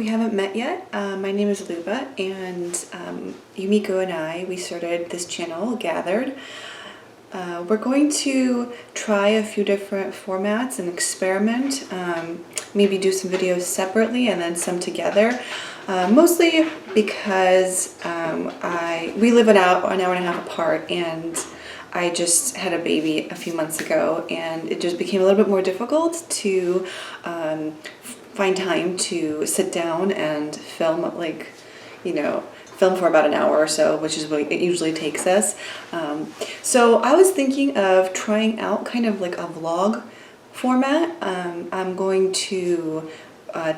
we haven't met yet, my name is Luba, and Yumiko and I, we started this channel, Gathered. We're going to try a few different formats and experiment, maybe do some videos separately and then some together, mostly because we live an hour and a half apart, and I just had a baby a few months ago, and it just became a little bit more difficult to find time to sit down and film, film for about an hour or so, which is what it usually takes us. So I was thinking of trying out kind of like a vlog format. I'm going to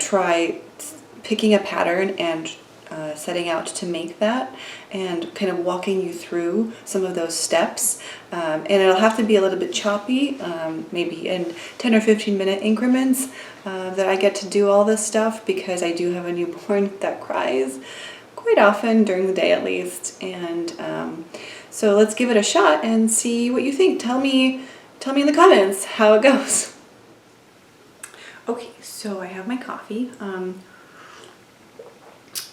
try picking a pattern and setting out to make that, and kind of walking you through some of those steps. And it'll have to be a little bit choppy, maybe in 10 or 15 minute increments that I get to do all this stuff, because I do have a newborn that cries quite often during the day at least. And so let's give it a shot and see what you think. Tell me in the comments how it goes. Okay, so I have my coffee.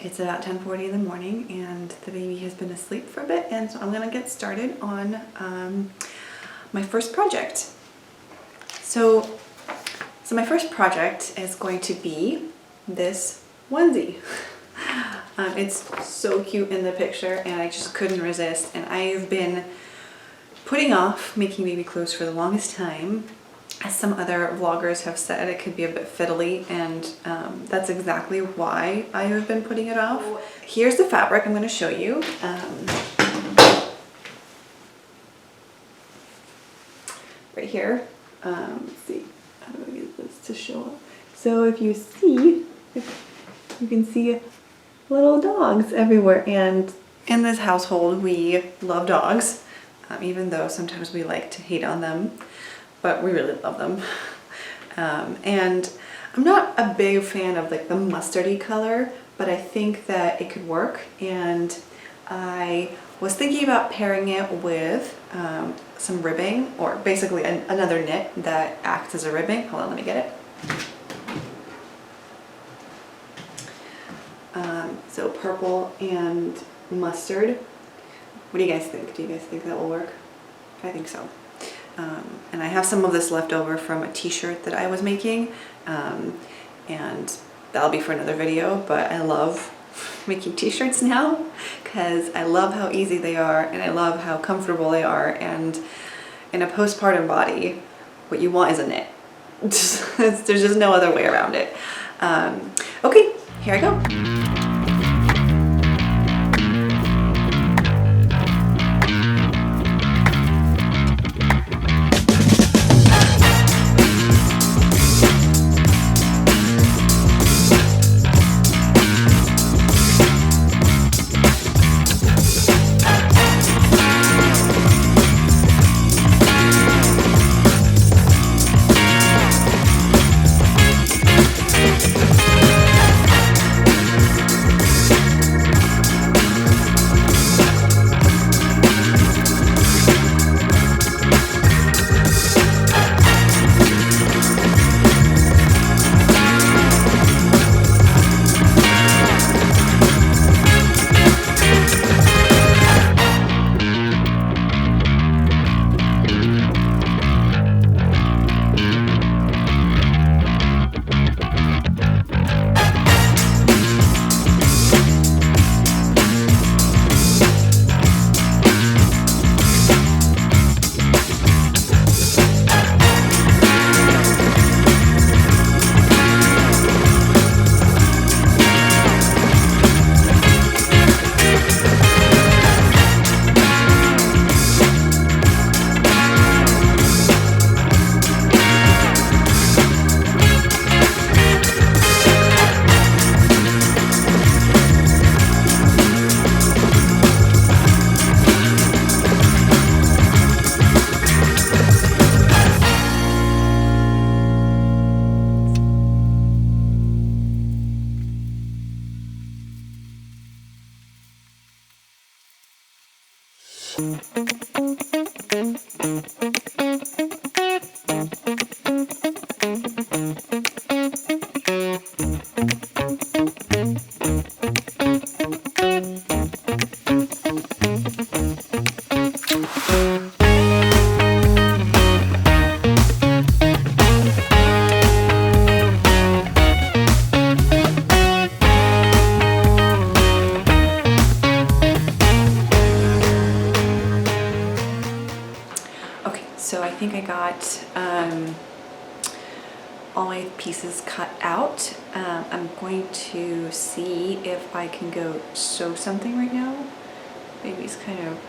It's about 10:40 in the morning, and the baby has been asleep for a bit, and so I'm gonna get started on my first project. So my first project is going to be this onesie. It's so cute in the picture, and I just couldn't resist, and I've been putting off making baby clothes for the longest time. As some other vloggers have said, it could be a bit fiddly, and that's exactly why I have been putting it off. Here's the fabric I'm going to show you. Right here. Let's see, how do I get this to show up? So if you can see little dogs everywhere, and in this household we love dogs, even though sometimes we like to hate on them. But we really love them. And I'm not a big fan of like the mustardy color, but I think that it could work. And I was thinking about pairing it with some ribbing, or basically another knit that acts as a ribbing. Hold on, let me get it. So purple and mustard. What do you guys think? Do you guys think that will work? I think so. And I have some of this left over from a t-shirt that I was making, and that'll be for another video, but I love making t-shirts now because I love how easy they are, and I love how comfortable they are, and in a postpartum body, what you want is a knit. There's just no other way around it. Okay, here I go. So I think I got all my pieces cut out. I'm going to see if I can go sew something right now. Baby's kind of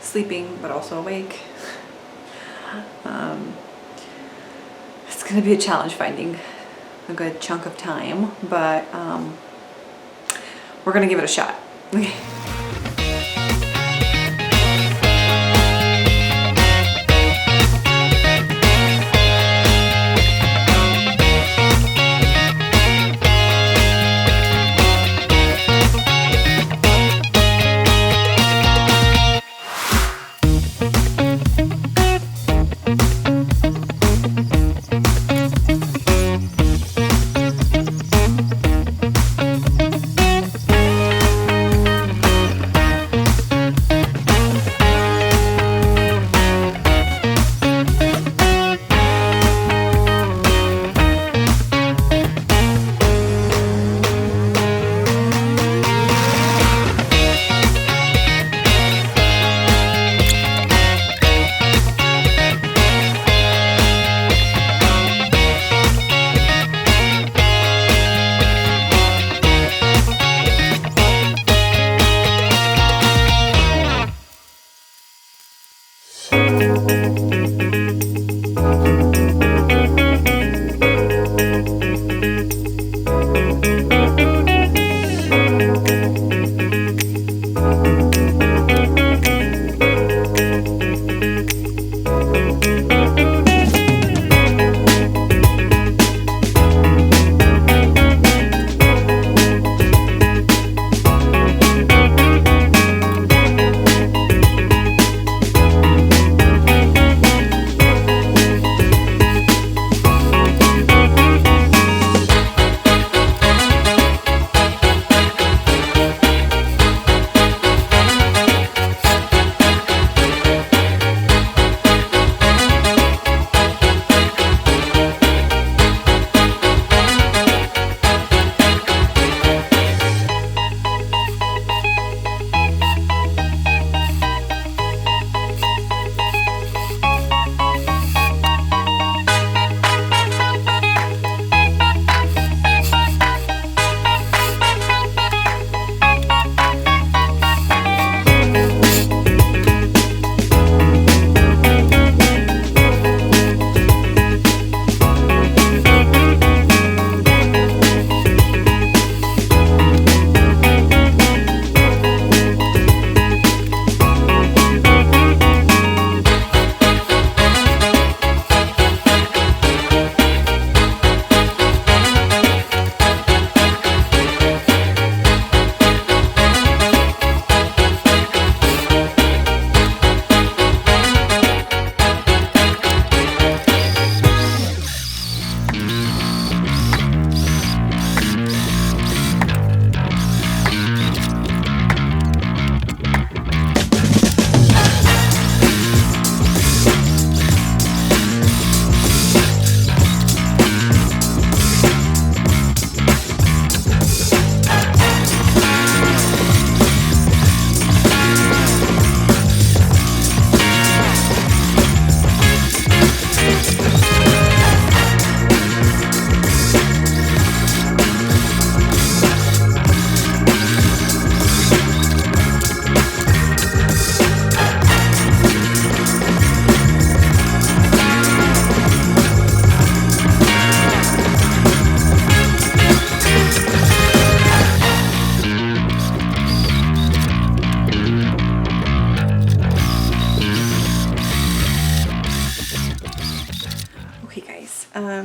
sleeping but also awake. It's gonna be a challenge finding a good chunk of time, but we're gonna give it a shot. Okay.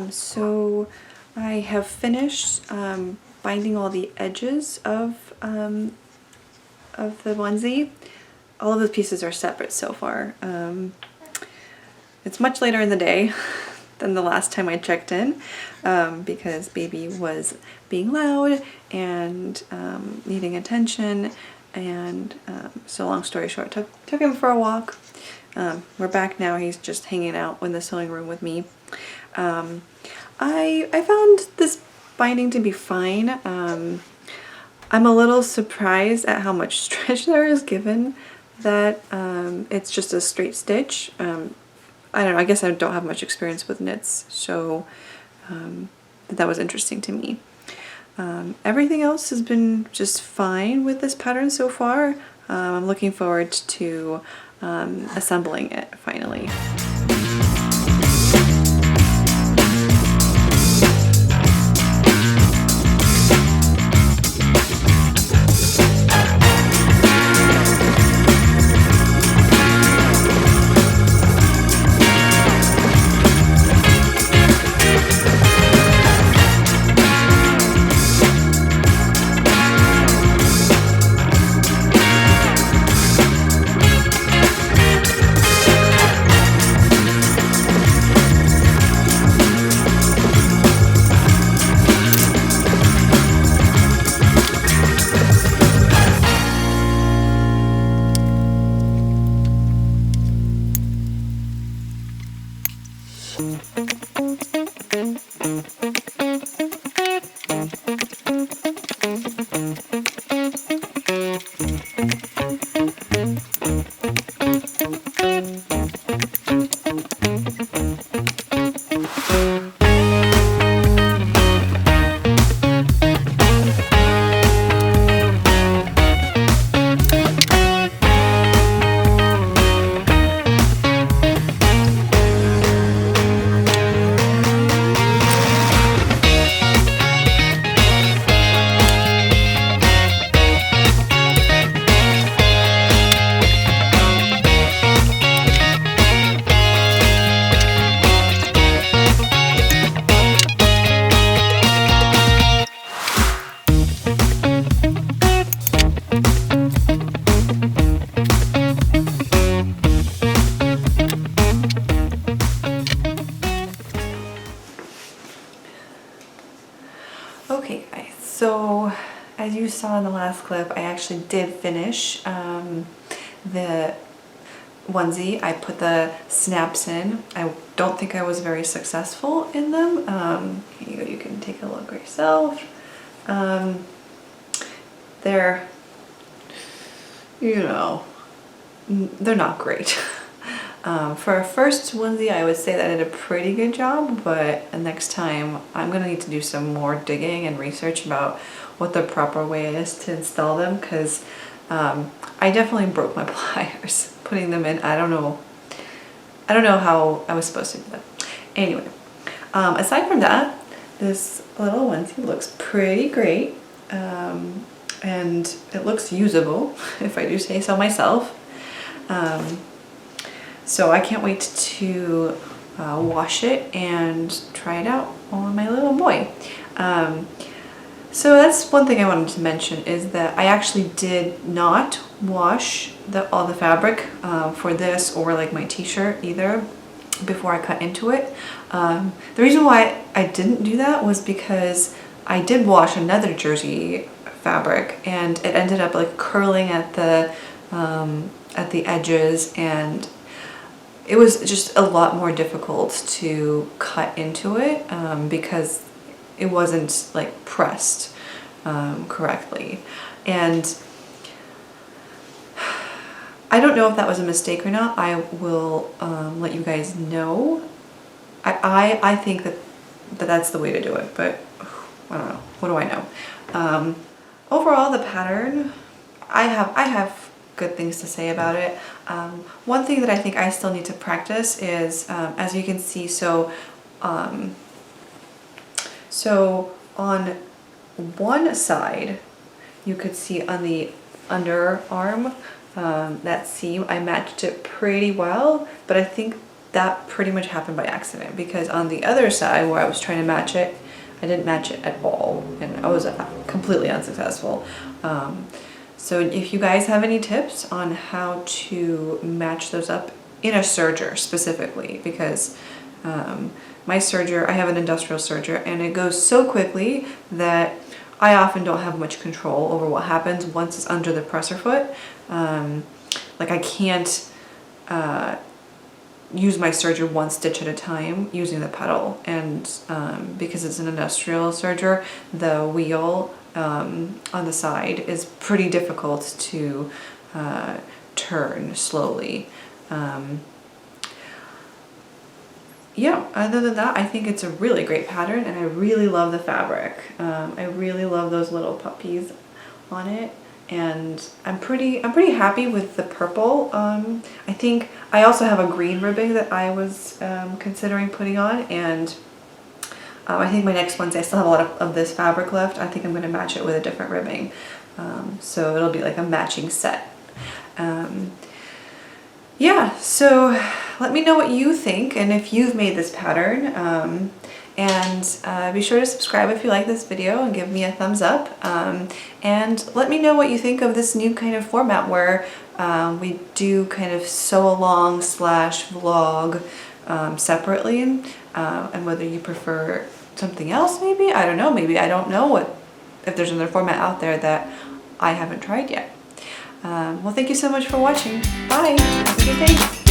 So I have finished binding all the edges of the onesie. All of the pieces are separate so far. It's much later in the day than the last time I checked in because baby was being loud and needing attention, And so long story short, took him for a walk. We're back now. He's just hanging out in the sewing room with me. I found this binding to be fine. I'm a little surprised at how much stretch there is, given that it's just a straight stitch. I don't know, I guess I don't have much experience with knits, so that was interesting to me. Everything else has been just fine with this pattern so far. I'm looking forward to assembling it finally. Okay guys, so as you saw in the last clip, I actually did finish the onesie. I put the snaps in. I don't think I was very successful in them. Here you can take a look yourself. They're, you know, they're not great. For a first onesie, I would say that I did a pretty good job, but next time I'm gonna need to do some more digging and research about what the proper way is to install them, because I definitely broke my pliers putting them in. I don't know how I was supposed to do that. Anyway, aside from that, this little onesie looks pretty great, and it looks usable, if I do say so myself. So I can't wait to wash it and try it out on my little boy. So that's one thing I wanted to mention, is that I actually did not wash all the fabric for this, or like my t-shirt either, before I cut into it. The reason why I didn't do that was because I did wash another jersey fabric, and it ended up like curling at the edges, and it was just a lot more difficult to cut into it because it wasn't like pressed correctly. And I don't know if that was a mistake or not. I will let you guys know. I think that that's the way to do it, but I don't know. What do I know? Overall, the pattern, I have good things to say about it. One thing that I think I still need to practice is, as you can see, so on one side, you could see on the underarm, that seam, I matched it pretty well, but I think that pretty much happened by accident, because on the other side where I was trying to match it, I didn't match it at all, and I was completely unsuccessful. So if you guys have any tips on how to match those up in a serger specifically, because my serger, I have an industrial serger, and it goes so quickly that I often don't have much control over what happens once it's under the presser foot. Like I can't use my serger one stitch at a time using the pedal, and because it's an industrial serger, the wheel on the side is pretty difficult to turn slowly. Yeah, other than that, I think it's a really great pattern, and I really love the fabric. I really love those little puppies on it, and I'm pretty happy with the purple. I think I also have a green ribbing that I was considering putting on, and I think my next ones, I still have a lot of this fabric left. I think I'm going to match it with a different ribbing, so it'll be like a matching set. Yeah, so let me know what you think and if you've made this pattern, and be sure to subscribe if you like this video and give me a thumbs up, and let me know what you think of this new kind of format where we do kind of sew along / vlog separately, and whether you prefer something else. Maybe, I don't know, maybe I don't know if there's another format out there that I haven't tried yet. Well, thank you so much for watching. Bye. Have a good day.